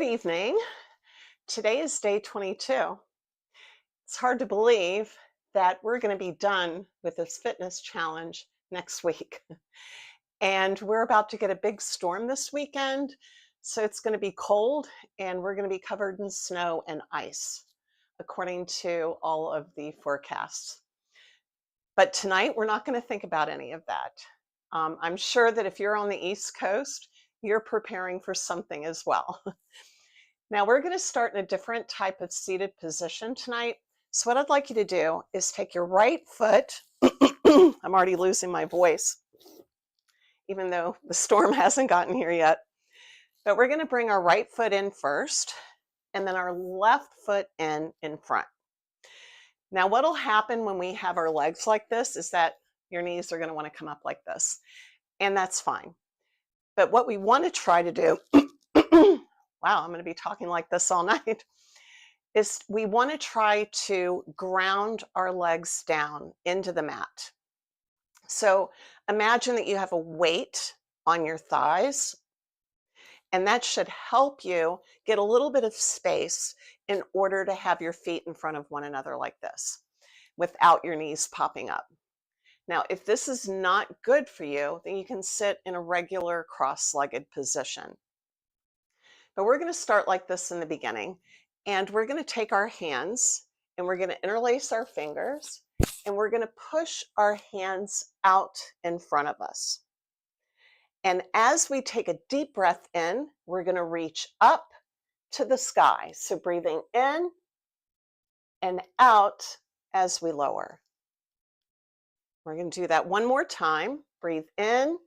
evening. Today is day 22. It's hard to believe that we're going to be done with this fitness challenge next week. And we're about to get a big storm this weekend. So it's going to be cold and we're going to be covered in snow and ice, according to all of the forecasts. But tonight, we're not going to think about any of that. I'm sure that if you're on the East Coast, you're preparing for something as well. Now we're going to start in a different type of seated position tonight. So what I'd like you to do is take your right foot. I'm already losing my voice, even though the storm hasn't gotten here yet. But we're going to bring our right foot in first, and then our left foot in front. Now what'll happen when we have our legs like this is that your knees are going to want to come up like this, and that's fine. But what we want to try to do, wow, I'm going to be talking like this all night, is we want to try to ground our legs down into the mat. So imagine that you have a weight on your thighs, and that should help you get a little bit of space in order to have your feet in front of one another like this, without your knees popping up. Now, if this is not good for you, then you can sit in a regular cross-legged position. But we're going to start like this in the beginning, and we're going to take our hands and we're going to interlace our fingers, and we're going to push our hands out in front of us. And as we take a deep breath in, we're going to reach up to the sky. So breathing in and out as we lower. We're going to do that one more time. Breathe in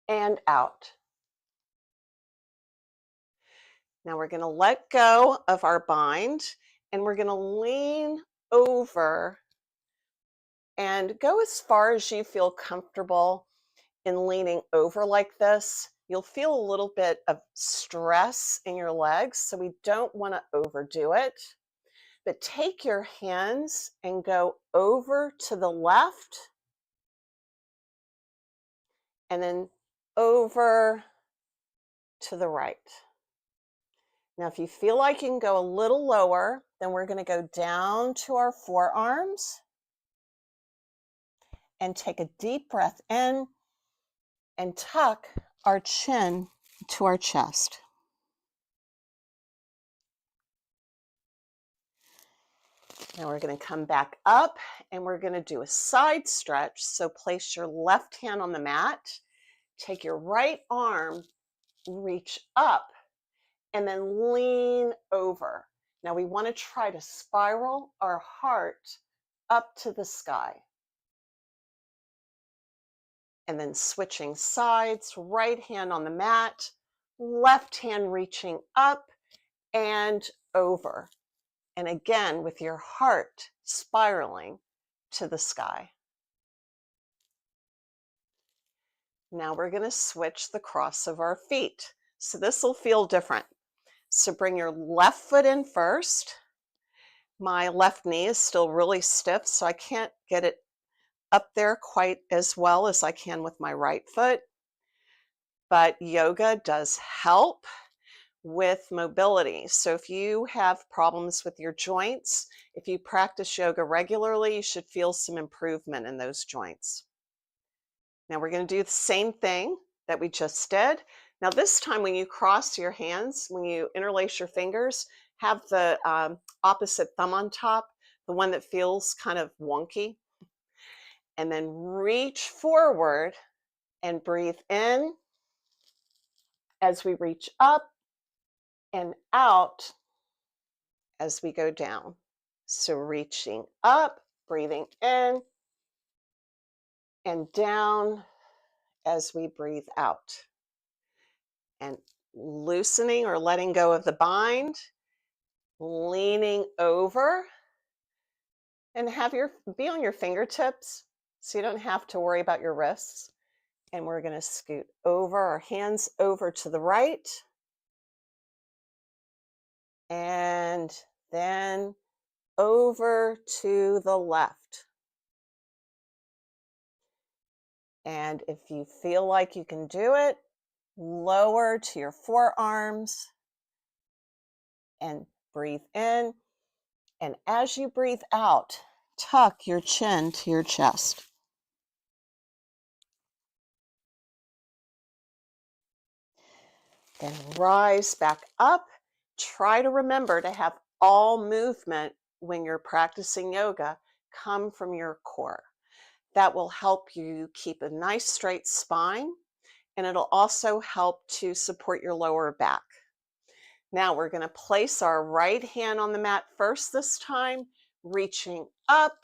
and out. Now we're going to let go of our bind, and we're going to lean over and go as far as you feel comfortable in leaning over like this. You'll feel a little bit of stress in your legs, so we don't want to overdo it. But take your hands and go over to the left, and then over to the right. Now, if you feel like you can go a little lower, then we're going to go down to our forearms and take a deep breath in and tuck our chin to our chest. Now we're going to come back up and we're going to do a side stretch. So place your left hand on the mat, take your right arm, reach up, and then lean over. Now we want to try to spiral our heart up to the sky. And then switching sides, right hand on the mat, left hand reaching up and over. And again, with your heart spiraling to the sky. Now we're going to switch the cross of our feet. So this will feel different. So bring your left foot in first. My left knee is still really stiff, so I can't get it up there quite as well as I can with my right foot. But yoga does help with mobility. So if you have problems with your joints, if you practice yoga regularly, you should feel some improvement in those joints. Now we're going to do the same thing that we just did. Now this time when you cross your hands, when you interlace your fingers, have the opposite thumb on top, the one that feels kind of wonky. And then reach forward and breathe in as we reach up and out as we go down. So reaching up, breathing in and down as we breathe out. And loosening or letting go of the bind, leaning over, and be on your fingertips so you don't have to worry about your wrists. And we're going to scoot over, our hands over to the right, and then over to the left. And if you feel like you can do it, lower to your forearms and breathe in. And as you breathe out, tuck your chin to your chest. Then rise back up. Try to remember to have all movement when you're practicing yoga come from your core. That will help you keep a nice straight spine, and it'll also help to support your lower back. Now we're going to place our right hand on the mat first this time, reaching up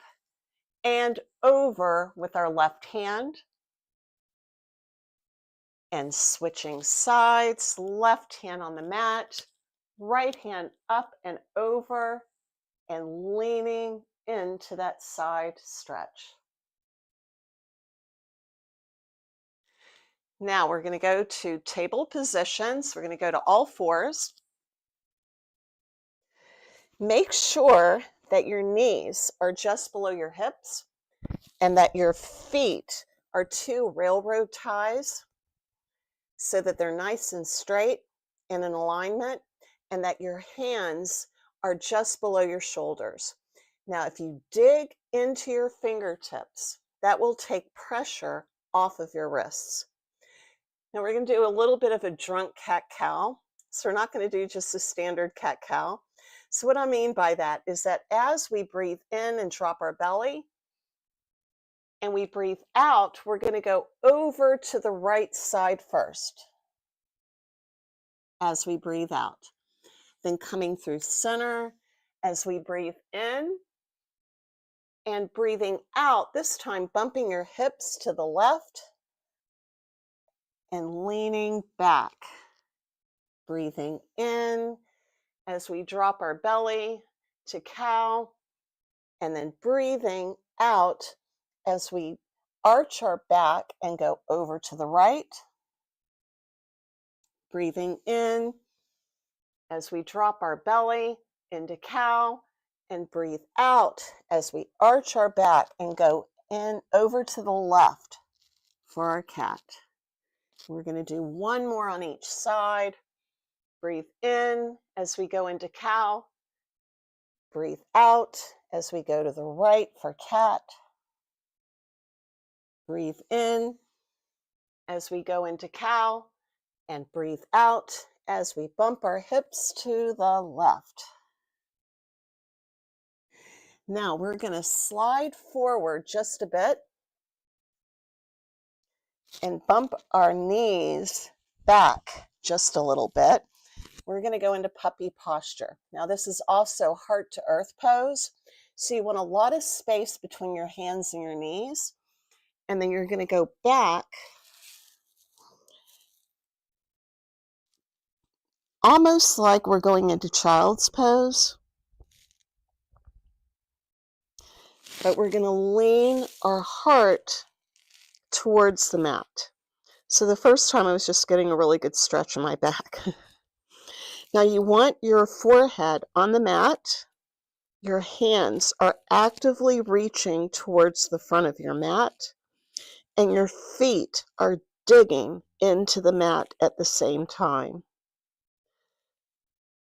and over with our left hand. And switching sides, left hand on the mat, right hand up and over, and leaning into that side stretch. Now we're going to go to table positions. We're going to go to all fours. Make sure that your knees are just below your hips and that your feet are two railroad ties so that they're nice and straight and in alignment, and that your hands are just below your shoulders. Now, if you dig into your fingertips, that will take pressure off of your wrists. Now we're going to do a little bit of a drunk cat-cow. So we're not going to do just a standard cat-cow. So what I mean by that is that as we breathe in and drop our belly, and we breathe out, we're going to go over to the right side first as we breathe out. Then coming through center as we breathe in, and breathing out, this time bumping your hips to the left and leaning back. Breathing in as we drop our belly to cow, and then breathing out as we arch our back and go over to the right. Breathing in as we drop our belly into cow, and breathe out as we arch our back and go in over to the left for our cat. We're going to do one more on each side. Breathe in as we go into cow. Breathe out as we go to the right for cat. Breathe in as we go into cow, and breathe out as we bump our hips to the left. Now we're going to slide forward just a bit and bump our knees back just a little bit. We're going to go into puppy posture. Now this is also heart to earth pose. So you want a lot of space between your hands and your knees. And then you're going to go back almost like we're going into child's pose. But we're going to lean our heart towards the mat. So the first time I was just getting a really good stretch in my back. Now you want your forehead on the mat. Your hands are actively reaching towards the front of your mat, and your feet are digging into the mat at the same time.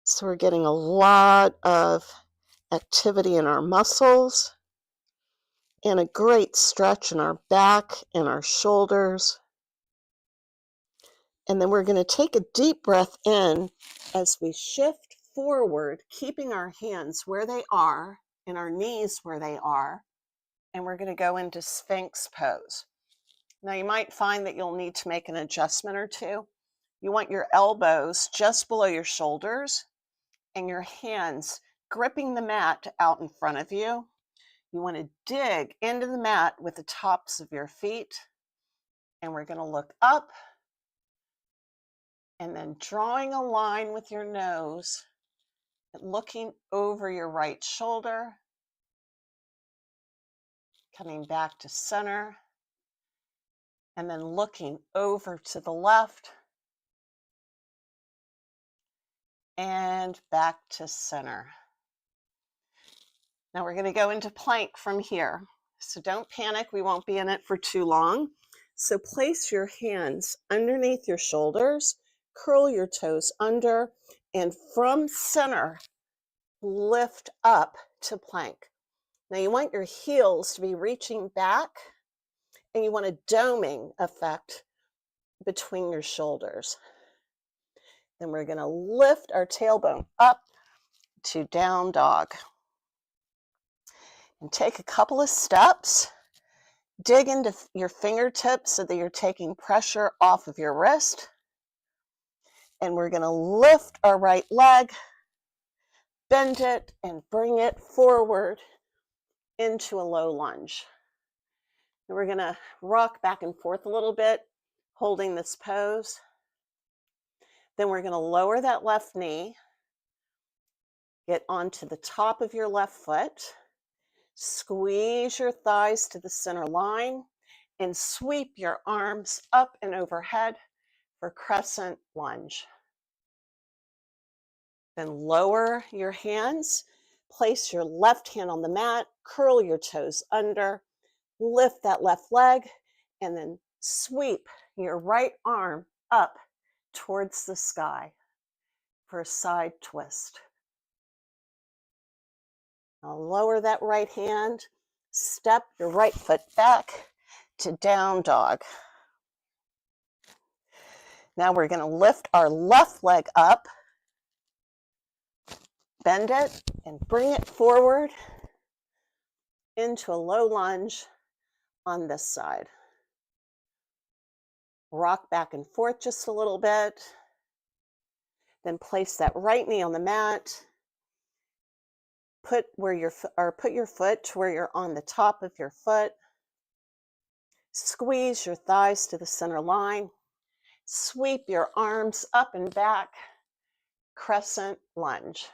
So we're getting a lot of activity in our muscles and a great stretch in our back and our shoulders. And then we're going to take a deep breath in as we shift forward, keeping our hands where they are and our knees where they are. And we're going to go into Sphinx pose. Now you might find that you'll need to make an adjustment or two. You want your elbows just below your shoulders and your hands gripping the mat out in front of you. You want to dig into the mat with the tops of your feet. And we're going to look up and then drawing a line with your nose, looking over your right shoulder, coming back to center, and then looking over to the left and back to center. Now we're going to go into plank from here. So don't panic, we won't be in it for too long. So place your hands underneath your shoulders, curl your toes under, and from center, lift up to plank. Now you want your heels to be reaching back, and you want a doming effect between your shoulders. Then we're going to lift our tailbone up to down dog. And take a couple of steps. Dig into your fingertips so that you're taking pressure off of your wrist. And we're going to lift our right leg, bend it, and bring it forward into a low lunge. And we're going to rock back and forth a little bit, holding this pose. Then we're going to lower that left knee, get onto the top of your left foot, squeeze your thighs to the center line, and sweep your arms up and overhead for crescent lunge. Then lower your hands, place your left hand on the mat, curl your toes under, lift that left leg, and then sweep your right arm up towards the sky for a side twist. Now lower that right hand, step your right foot back to down dog. Now we're going to lift our left leg up, bend it, and bring it forward into a low lunge on this side. Rock back and forth just a little bit. Then place that right knee on the mat. Put your foot to where you're on the top of your foot. Squeeze your thighs to the center line. Sweep your arms up and back. Crescent lunge.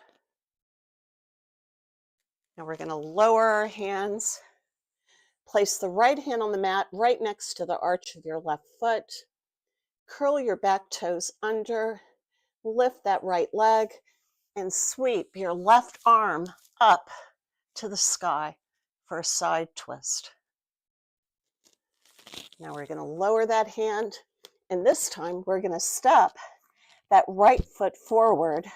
Now we're going to lower our hands. Place the right hand on the mat right next to the arch of your left foot. Curl your back toes under. Lift that right leg and sweep your left arm up to the sky for a side twist. Now we're going to lower that hand, and this time we're going to step that right foot forward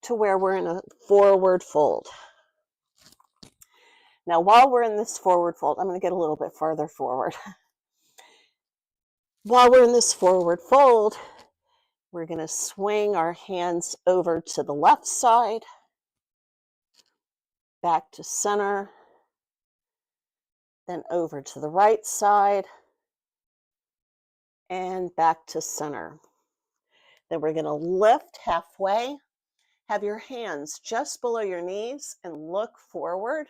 to where we're in a forward fold. Now while we're in this forward fold, I'm going to get a little bit farther forward. While we're in this forward fold, we're going to swing our hands over to the left side, back to center, then over to the right side, and back to center. Then we're going to lift halfway, have your hands just below your knees, and look forward,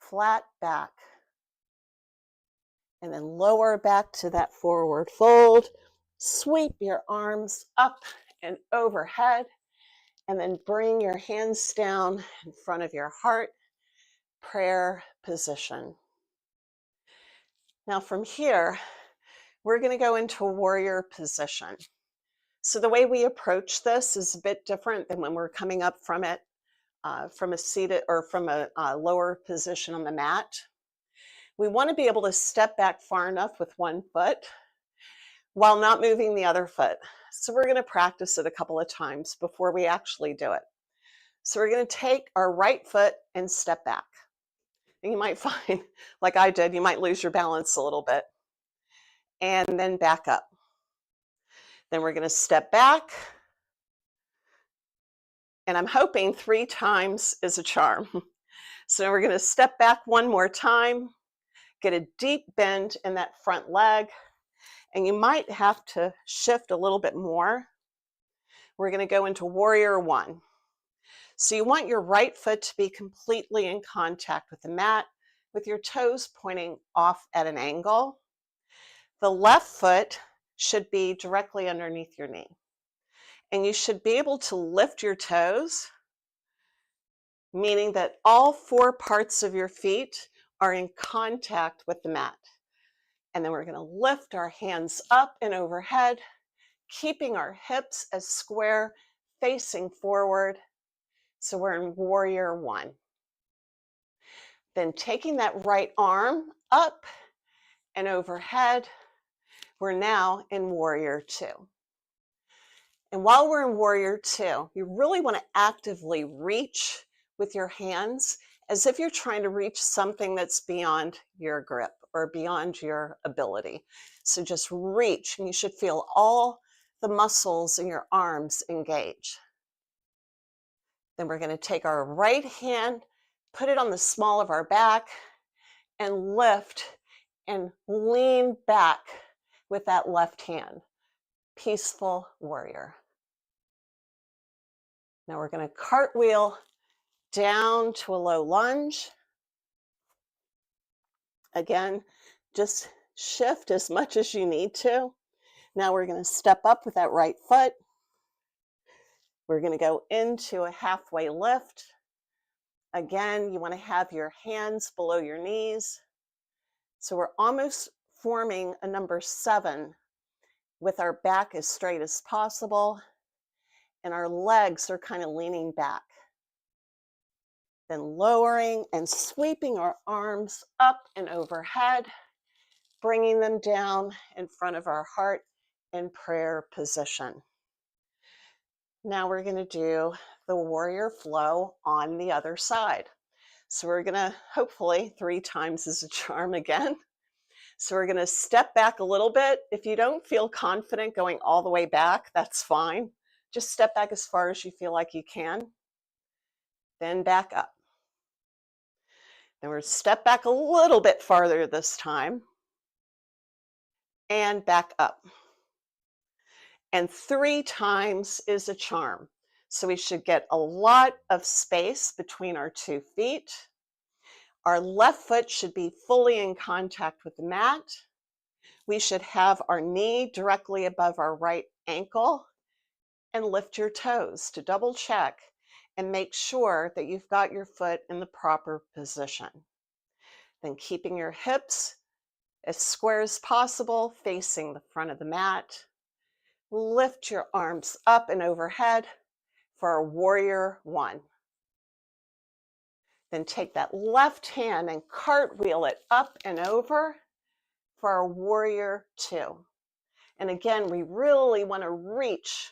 flat back. And then lower back to that forward fold. Sweep your arms up and overhead, and then bring your hands down in front of your heart, prayer position. Now from here, we're going to go into a warrior position. So the way we approach this is a bit different than when we're coming up from it, from a seated or from a lower position on the mat. We want to be able to step back far enough with one foot while not moving the other foot. So we're going to practice it a couple of times before we actually do it. So we're going to take our right foot and step back. And you might find, like I did, you might lose your balance a little bit. And then back up. Then we're going to step back. And I'm hoping 3 times is a charm. So we're going to step back one more time, get a deep bend in that front leg, and you might have to shift a little bit more. We're going to go into warrior 1. So you want your right foot to be completely in contact with the mat, with your toes pointing off at an angle. The left foot should be directly underneath your knee. And you should be able to lift your toes, meaning that all 4 parts of your feet are in contact with the mat. And then we're going to lift our hands up and overhead, keeping our hips as square, facing forward. So we're in warrior 1. Then taking that right arm up and overhead. We're now in Warrior Two. And while we're in Warrior Two, you really want to actively reach with your hands as if you're trying to reach something that's beyond your grip or beyond your ability. So just reach, and you should feel all the muscles in your arms engage. Then we're going to take our right hand, put it on the small of our back, and lift and lean back with that left hand. Peaceful warrior. Now we're going to cartwheel down to a low lunge. Again, just shift as much as you need to. Now we're going to step up with that right foot. We're going to go into a halfway lift. Again, you want to have your hands below your knees. So we're almost forming a number 7 with our back as straight as possible, and our legs are kind of leaning back. Then lowering and sweeping our arms up and overhead, bringing them down in front of our heart in prayer position. Now we're going to do the warrior flow on the other side. So we're going to, hopefully 3 times is a charm again. So we're going to step back a little bit. If you don't feel confident going all the way back, that's fine. Just step back as far as you feel like you can. Then back up. Then we're step back a little bit farther this time. And back up. And 3 times is a charm. So we should get a lot of space between our 2 feet. Our left foot should be fully in contact with the mat. We should have our knee directly above our right ankle, and lift your toes to double check and make sure that you've got your foot in the proper position. Then keeping your hips as square as possible, facing the front of the mat. Lift your arms up and overhead for our Warrior One. Then take that left hand and cartwheel it up and over for our Warrior Two. And again, we really want to reach,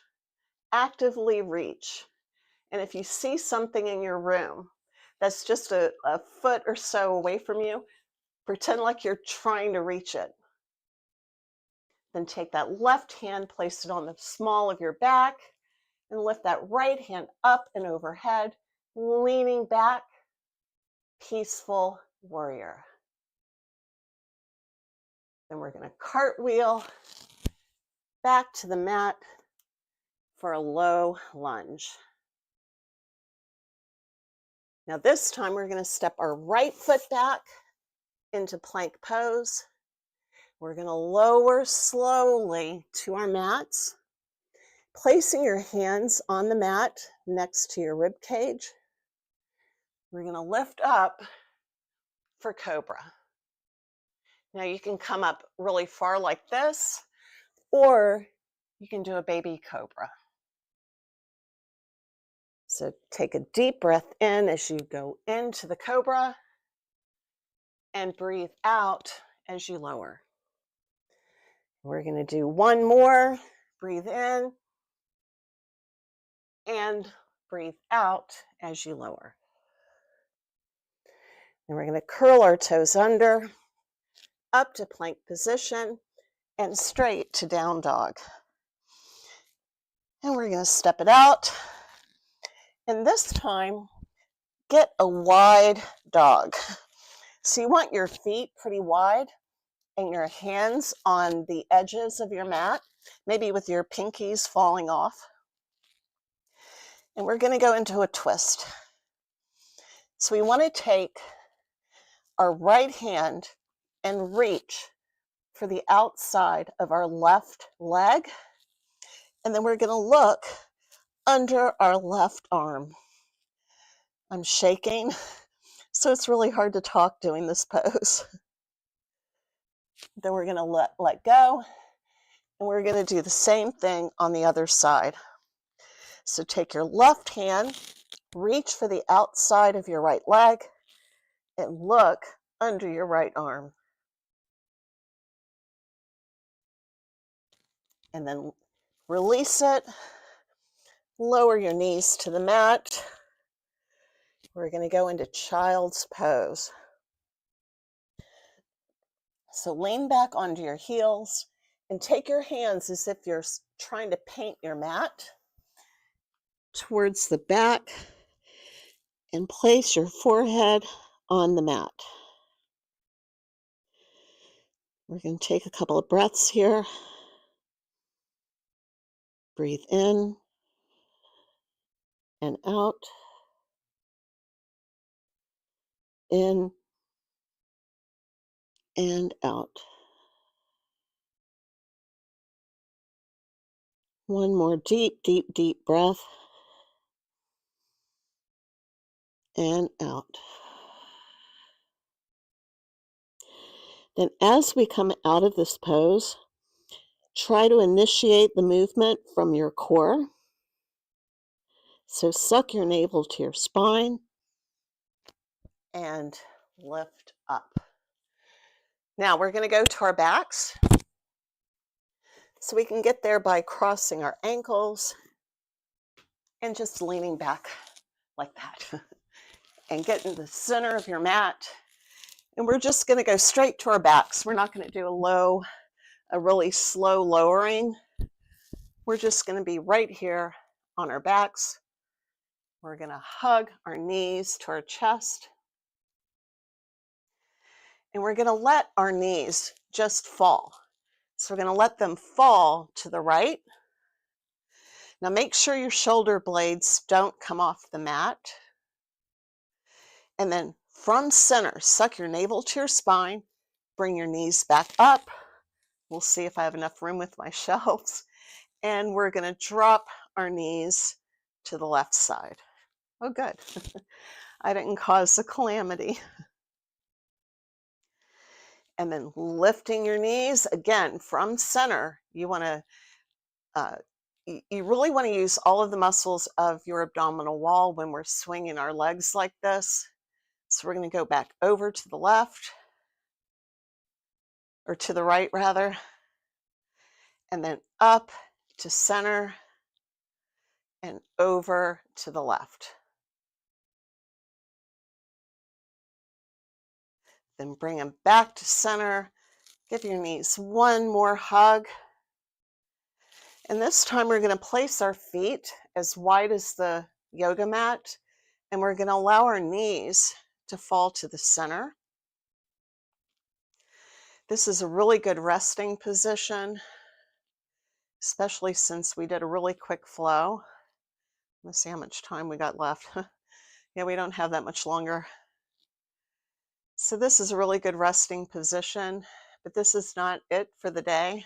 actively reach. And if you see something in your room that's just a foot or so away from you, pretend like you're trying to reach it. Then take that left hand, place it on the small of your back, and lift that right hand up and overhead, leaning back, peaceful warrior. Then we're going to cartwheel back to the mat for a low lunge. Now this time we're going to step our right foot back into plank pose. We're going to lower slowly to our mats, placing your hands on the mat next to your rib cage. We're going to lift up for Cobra. Now you can come up really far like this, or you can do a baby Cobra. So take a deep breath in as you go into the Cobra, and breathe out as you lower. We're going to do one more. Breathe in and breathe out as you lower. And we're going to curl our toes under, up to plank position, and straight to down dog. And we're going to step it out. And this time, get a wide dog. So you want your feet pretty wide and your hands on the edges of your mat, maybe with your pinkies falling off. And we're going to go into a twist. So we want to take our right hand and reach for the outside of our left leg. And then we're going to look under our left arm. I'm shaking, so it's really hard to talk doing this pose. Then we're going to let go, and we're going to do the same thing on the other side. So take your left hand, reach for the outside of your right leg, and look under your right arm. and then release it. Lower your knees to the mat. We're going to go into child's pose. So lean back onto your heels and take your hands as if you're trying to paint your mat towards the back and place your forehead on the mat. We're going to take a couple of breaths here. Breathe in and out. In and out. One more deep, deep, deep breath. And out. Then as we come out of this pose, try to initiate the movement from your core. So suck your navel to your spine and lift up. Now we're going to go to our backs. So we can get there by crossing our ankles and just leaning back like that. And get in the center of your mat. And we're just going to go straight to our backs. We're not going to do a really slow lowering. We're just going to be right here on our backs. We're going to hug our knees to our chest. And we're going to let our knees just fall. So we're going to let them fall to the right. Now make sure your shoulder blades don't come off the mat. And then from center, suck your navel to your spine. Bring your knees back up. We'll see if I have enough room with my shelves. And we're going to drop our knees to the left side. Oh, good. I didn't cause a calamity. And then lifting your knees, again, from center. You want to, you really want to use all of the muscles of your abdominal wall when we're swinging our legs like this. So we're going to go back over to the left, or to the right rather, and then up to center and over to the left. Then bring them back to center. Give your knees one more hug. And this time we're going to place our feet as wide as the yoga mat, and we're going to allow our knees to fall to the center. This is a really good resting position, especially since we did a really quick flow. Let's see how much time we got left. Yeah, we don't have that much longer. So this is a really good resting position, but this is not it for the day,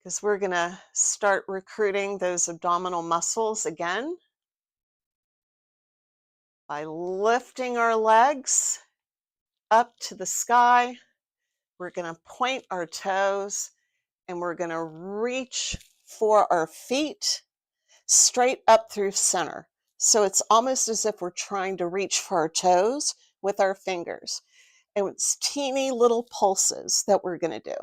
because we're going to start recruiting those abdominal muscles again by lifting our legs up to the sky. We're going to point our toes and we're going to reach for our feet straight up through center. So it's almost as if we're trying to reach for our toes with our fingers. And it's teeny little pulses that we're going to do.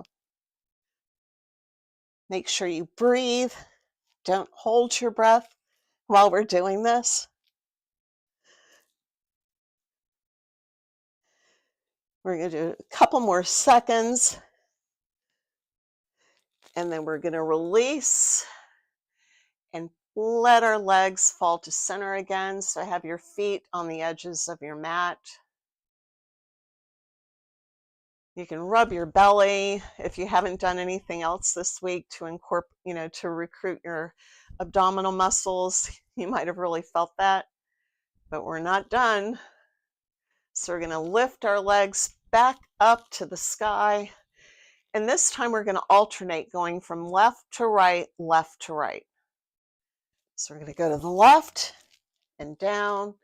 Make sure you breathe. Don't hold your breath while we're doing this. We're going to do a couple more seconds. And then we're going to release and let our legs fall to center again. So have your feet on the edges of your mat. You can rub your belly if you haven't done anything else this week to incorporate, to recruit your abdominal muscles. You might have really felt that, but we're not done. So we're going to lift our legs back up to the sky. And this time we're going to alternate going from left to right, left to right. So we're going to go to the left and down,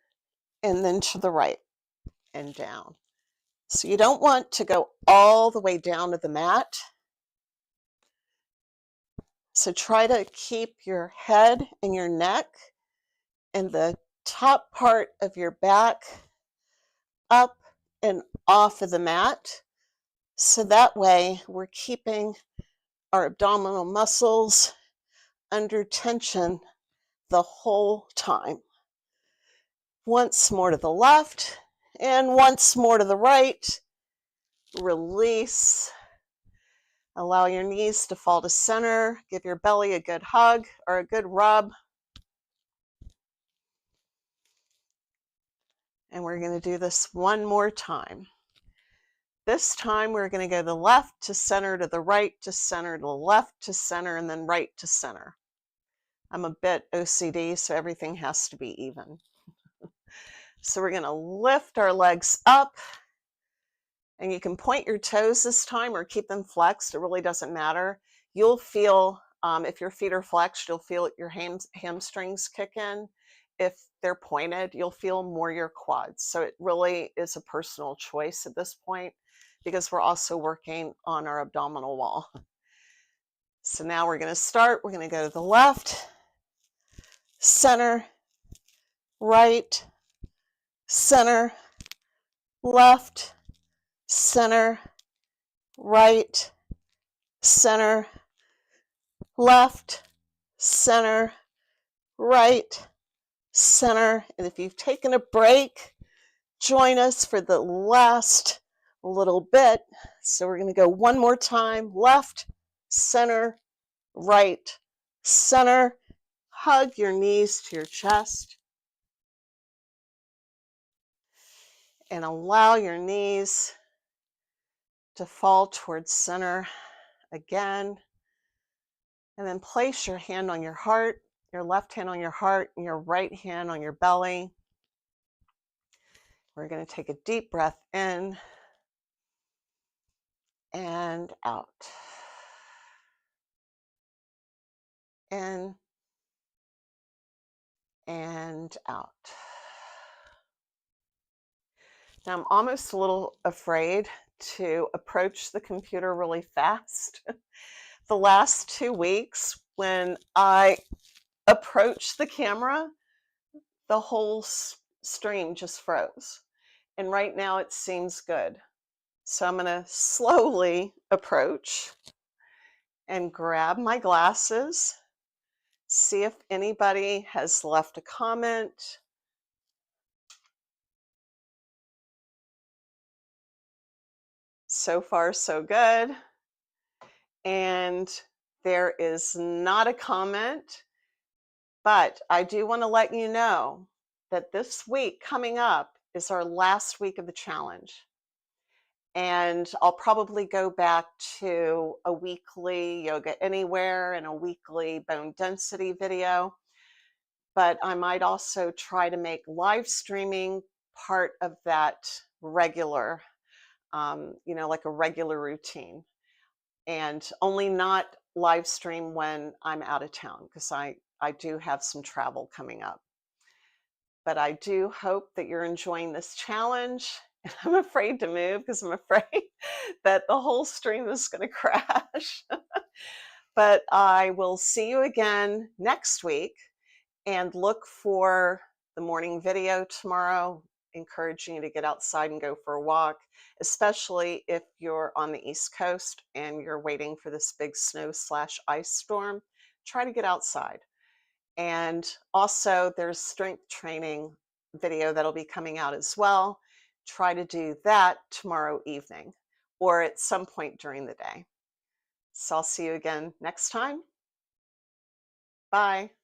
and then to the right and down. So you don't want to go all the way down to the mat. So try to keep your head and your neck and the top part of your back up and off of the mat. So that way we're keeping our abdominal muscles under tension the whole time. Once more to the left and once more to the right. Release. Allow your knees to fall to center. Give your belly a good hug or a good rub. And we're going to do this one more time. This time we're going to go the left to center, to the right to center, to the left to center, and then right to center. I'm a bit OCD, so everything has to be even. So we're going to lift our legs up, and you can point your toes this time or keep them flexed. It really doesn't matter. You'll feel, if your feet are flexed, you'll feel your hamstrings kick in. If they're pointed, you'll feel more your quads. So it really is a personal choice at this point, because we're also working on our abdominal wall. So now we're going to start. We're going to go to the left, center, right, center, left, center, right, center, left, center, right, center. And if you've taken a break, join us for the last little bit. So we're going to go one more time. Left, center, right, center. Hug your knees to your chest. And allow your knees to fall towards center again. And then place your hand on your heart, your left hand on your heart, and your right hand on your belly. We're going to take a deep breath in and out. In and out. Now I'm almost a little afraid to approach the computer really fast. The last 2 weeks, when I approached the camera, the whole stream just froze. And right now it seems good. So I'm going to slowly approach and grab my glasses, see if anybody has left a comment. So far, so good. And there is not a comment, but I do want to let you know that this week coming up is our last week of the challenge. And I'll probably go back to a weekly Yoga Anywhere and a weekly bone density video. But I might also try to make live streaming part of that regular, like a regular routine. And only not live stream when I'm out of town, because I do have some travel coming up. But I do hope that you're enjoying this challenge. And I'm afraid to move because I'm afraid that the whole stream is going to crash. But I will see you again next week, and look for the morning video tomorrow, encouraging you to get outside and go for a walk, especially if you're on the East Coast and you're waiting for this big snow/ice storm. Try to get outside. And also there's strength training video that'll be coming out as well. Try to do that tomorrow evening or at some point during the day. So I'll see you again next time. Bye.